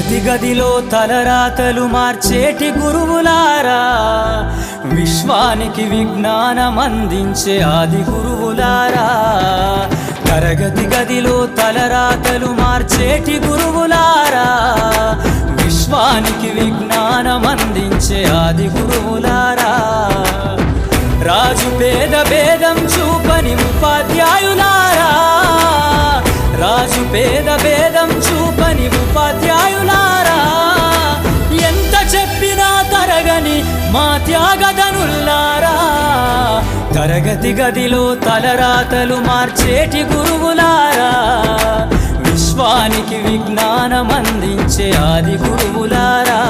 తరగతి గదిలో తలరాతలు మార్చేటి గురువులారా, విశ్వానికి విజ్ఞానం అందించే ఆది గురువులారా. తరగతి గదిలో తలరాతలు మార్చేటి గురువులారా, విశ్వానికి విజ్ఞానం అందించే ఆది గురువులారా. రాజు పేద భేదం చూపని ఉపాధ్యాయులారా, రాజు పేద భేదం చూపని ఉపాధ్యాయులారా. ఎంత చెప్పినా తరగని మా త్యాగధనుల్లారా, తరగతి గదిలో తలరాతలు మార్చేటి గురువులారా, విశ్వానికి విజ్ఞానం అందించే ఆది గురువులారా.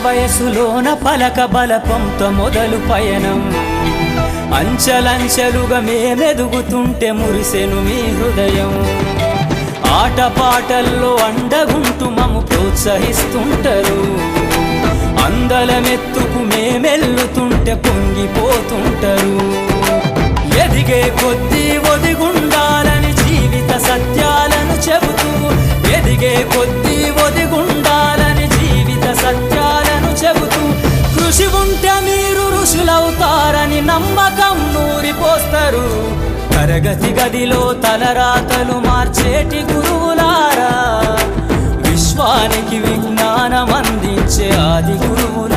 వయసులోన పలక బలపంతో మొదలు పయనం, అంచెలంచెలుగా మేమెదుగుతుంటే మురిసెను మీ హృదయం. ఆటపాటల్లో అండగుంటూ మము ప్రోత్సహిస్తుంటారు, అందలమెత్తుకు మేమెల్లుతుంటే పొంగిపోతుంటారు. ఎదిగే కొద్దీ ఒదిగుండాలని జీవిత సత్యాలను చెబుతూ, ఎదిగే కొద్దీ ఒదిగుండాలని జీవిత సత్యాలను చెబుతూ, కృషి ఉంటే మీరు ఋషులవుతారని నమ్మకం నూరిపోస్తారు. తరగతి గదిలో తలరాతలు మార్చేటి గురువులారా, విశ్వానికి విజ్ఞానం అందించే ఆది గురువులారా.